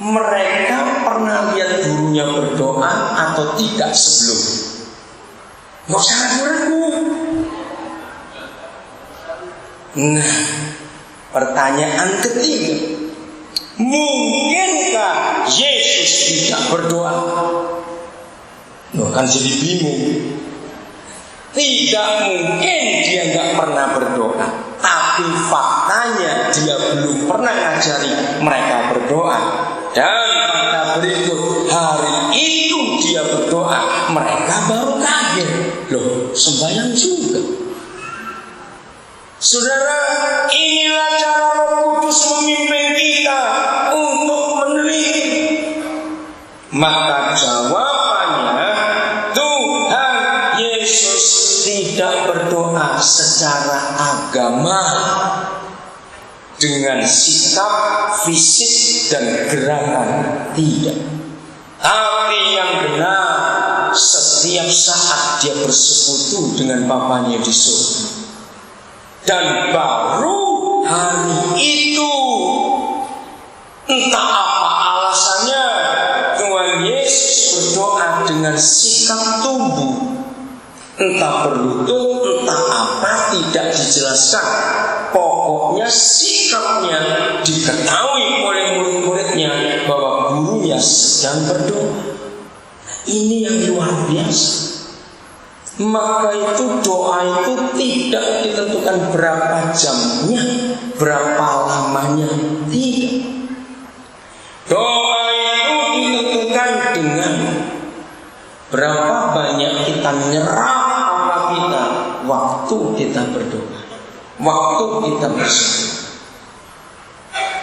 mereka pernah lihat gurunya berdoa atau tidak sebelum? Nggak usah ragu-ragu. Nah, pertanyaan ketiga, mungkinkah Yesus tidak berdoa? Loh, kan jadi bingung. Tidak mungkin dia nggak pernah berdoa, tapi faktanya dia belum pernah ngajari mereka berdoa. Dan fakta berikut, hari itu dia berdoa, mereka baru kaget. Loh, sembahyang juga. Saudara, inilah cara Roh Kudus memimpin kita untuk meneliti. Maka jawabannya, Tuhan Yesus tidak berdoa secara agama dengan sikap, fisik, dan gerakan, tidak. Tapi yang benar, setiap saat dia bersekutu dengan Bapanya di surga. Dan baru hari itu, entah apa alasannya, Tuhan Yesus berdoa dengan sikap tubuh, entah berlutut, entah apa, tidak dijelaskan. Pokoknya sikapnya diketahui oleh murid-muridnya bahwa gurunya sedang berdoa. Ini yang luar biasa. Maka itu doa itu tidak ditentukan berapa jamnya, berapa lamanya, tidak. Doa itu ditentukan dengan berapa banyak kita menyerap apa kita waktu kita berdoa, waktu kita bersyukur.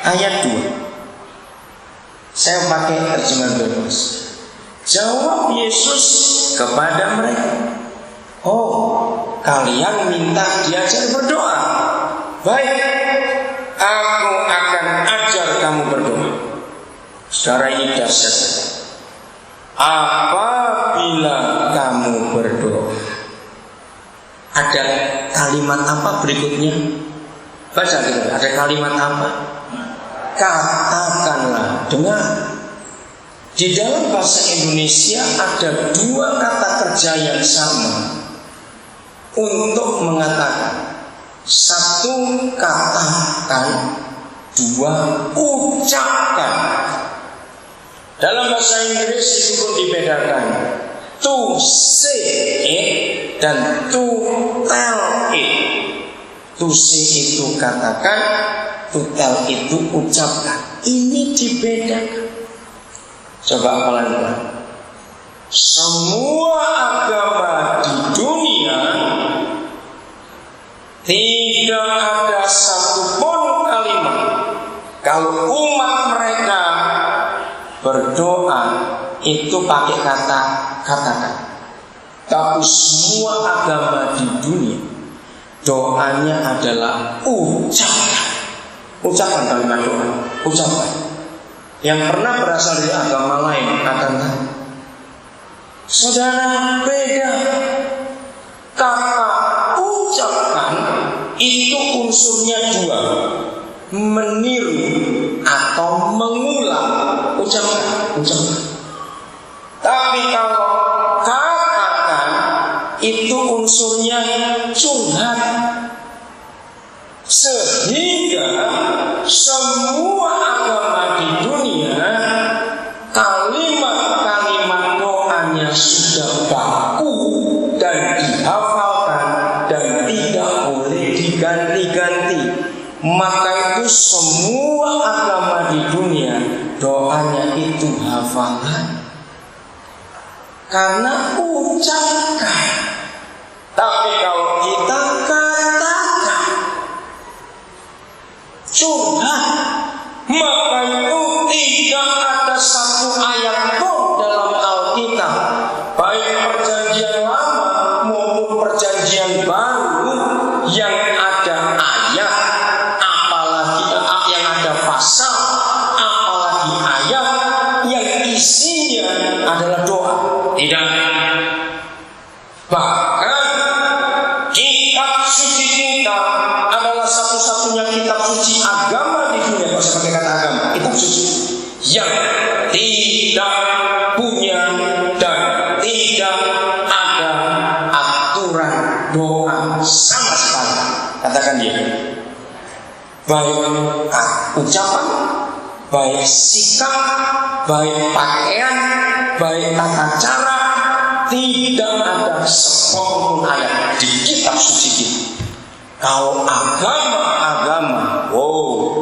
Ayat 2, saya pakai terjemahan bebas. Jawab Yesus kepada mereka, oh, kalian minta diajar berdoa. Baik, aku akan ajar kamu berdoa. Saudara, ini dahsyat. Apabila kamu berdoa, ada kalimat apa berikutnya? Baca gitu, ada kalimat apa? Katakanlah, dengar. Di dalam bahasa Indonesia ada dua kata kerja yang sama untuk mengatakan. Satu, katakan. Dua, ucapkan. Dalam bahasa Inggris itu pun dibedakan, to say it dan to tell it. To say itu katakan, to tell itu ucapkan. Ini dibedakan. Coba pelan-pelan. Semua agama di dunia tidak ada satupun kalimat kalau umat mereka berdoa itu pakai kata katakan. Tapi semua agama di dunia doanya adalah ucapan. Ucapan kalimat doa, ucapan. Yang pernah berasal dari agama lain akan tahu. Saudara, beda. Kata ucapkan itu unsurnya dua, meniru atau mengulang. Ucapkan. Tapi kalau katakan itu unsurnya curhat. Sehingga semua agama di dunia kalimat-kalimat doanya sudah baku dan dihafalkan dan tidak boleh diganti-ganti. Maka itu semua agama di dunia doanya itu hafalan, karena ucapkan. Tapi kalau kita katakan, curhat, maka itu tidak ada satu ayat pun dalam Alkitab, baik perjanjian lama maupun perjanjian baru, yang ada ayat, apalagi yang ada pasal, apalagi ayat yang isinya adalah doa. Tidak. Bahkan kitab suci kita adalah satu-satunya kitab suci agama di dunia. Kalau saya pakai kata agama, kitab suci yang tidak punya dan tidak ada aturan doa sama sekali. Katakan dia. Baik ucapan, baik sikap, baik pakaian, baik tata cara, tidak ada sepotong ayat di kitab suci kita. Kalau agama,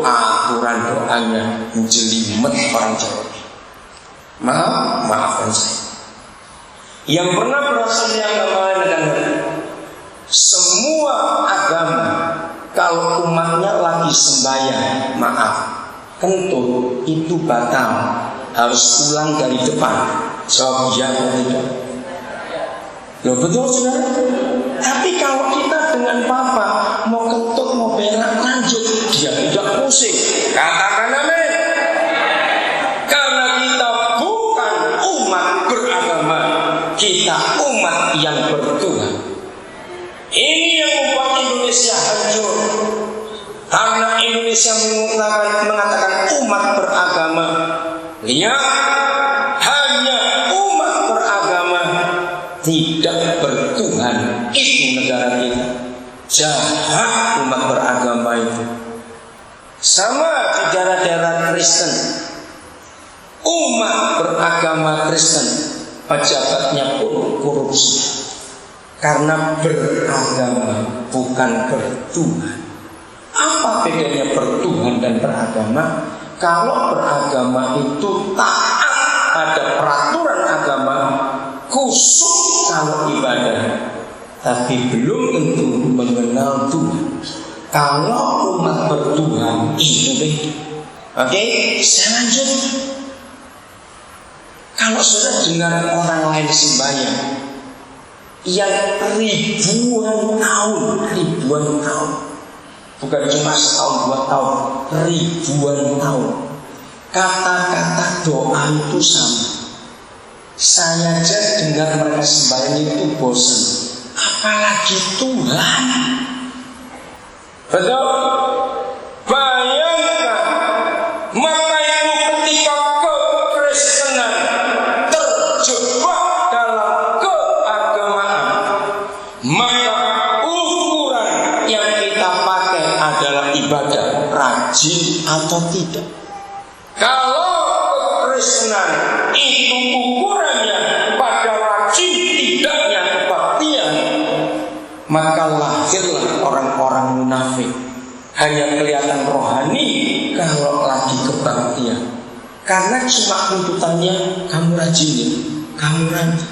aturan doanya menjelimet orang Jawa. Maafkan saya. Yang pernah berasal dari agama lain, semua agama kalau umatnya lagi sembahyang, kentut itu batal, harus pulang dari depan. Jawab ya atau tidak? Loh betul saudara? Tapi kalau kita dengan papa mau kentut mau berak lanjut, dia tidak pusing. Katakan amin. Karena kita bukan umat beragama, kita umat yang bertuhan. Ini yang membuat Indonesia hancur. Karena Indonesia mengatakan umat beragama. Lihat, hanya umat beragama, tidak bertuhan. Itu negara kita. Jahat umat beragama itu. Sama di daerah-daerah Kristen. Umat beragama Kristen, pejabatnya pun korupsi. Karena beragama bukan bertuhan. Apa bedanya bertuhan dan beragama? Kalau beragama itu taat pada peraturan agama, khusus kalau ibadah, tapi belum tentu mengenal Tuhan. Kalau umat bertuhan itu beda. Oke, saya lanjut. Kalau sudah dengar orang lain sembahyang yang ribuan tahun, bukan cuma setahun 2 tahun, ribuan tahun, kata-kata doa itu sama. Saya aja dengar mereka sembahyang itu bosan, apalagi Tuhan. Betul? Bayangkan, maka itu ketika kekristenan terjebak dalam keagamaan, maka ukuran yang kita pakai adalah ibadah rajin atau tidak. Kalau kekristenan itu ukurannya pada rajin tidaknya kebaktian, maka lahirlah orang-orang munafik. Hanya kelihatan rohani kalau lagi kebaktian. Karena cuma tuntutannya kamu rajin ya, kamu rajin.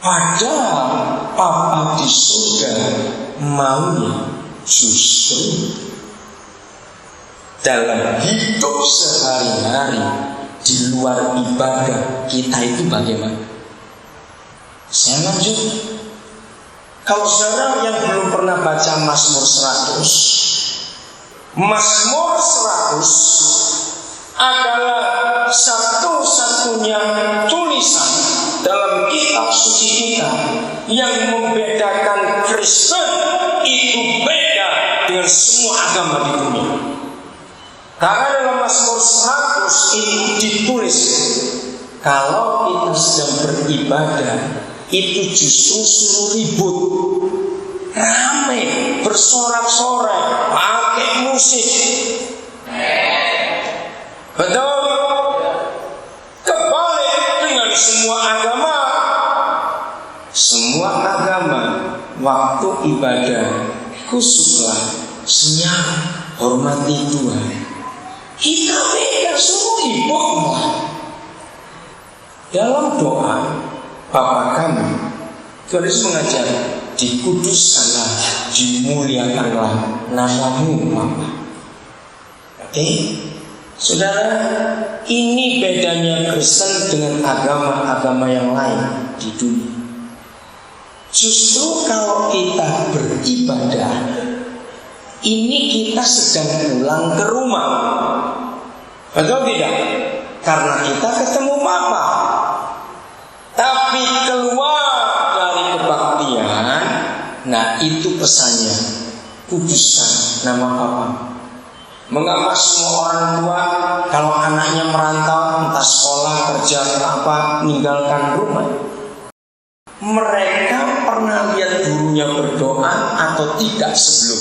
Padahal Papa di surga maunya justru dalam hidup sehari-hari di luar ibadah kita itu bagaimana? Saya lanjut. Kalau saudara yang belum pernah baca Mazmur 100, Mazmur 100 adalah satu-satunya tulisan dalam kitab suci kita yang membedakan Kristen itu beda dengan semua agama di dunia. Karena dalam Mazmur 100 ini ditulis, kalau kita sedang beribadah itu justru suruh ribut, rame, bersorak-sorai, pakai musik. Betul? Kebalik dengan semua agama. Semua agama waktu ibadah khusyuklah, senyap, hormati Tuhan. Kita beda, semua hibur. Dalam doa Bapa kami, Tuhan Yesus mengajar, dikuduskanlah, dimuliakanlah namamu Bapa. Oke? Saudara, ini bedanya Kristen dengan agama-agama yang lain di dunia. Justru kalau kita beribadah, ini kita sedang pulang ke rumah. Betul tidak? Karena kita ketemu Bapa. Tapi keluar dari kebaktian, nah itu pesannya, kuduskan nama Bapa. Mengapa semua orang tua kalau anaknya merantau, entah sekolah, kerja, apa, meninggalkan rumah? Mereka pernah lihat gurunya berdoa atau tidak sebelum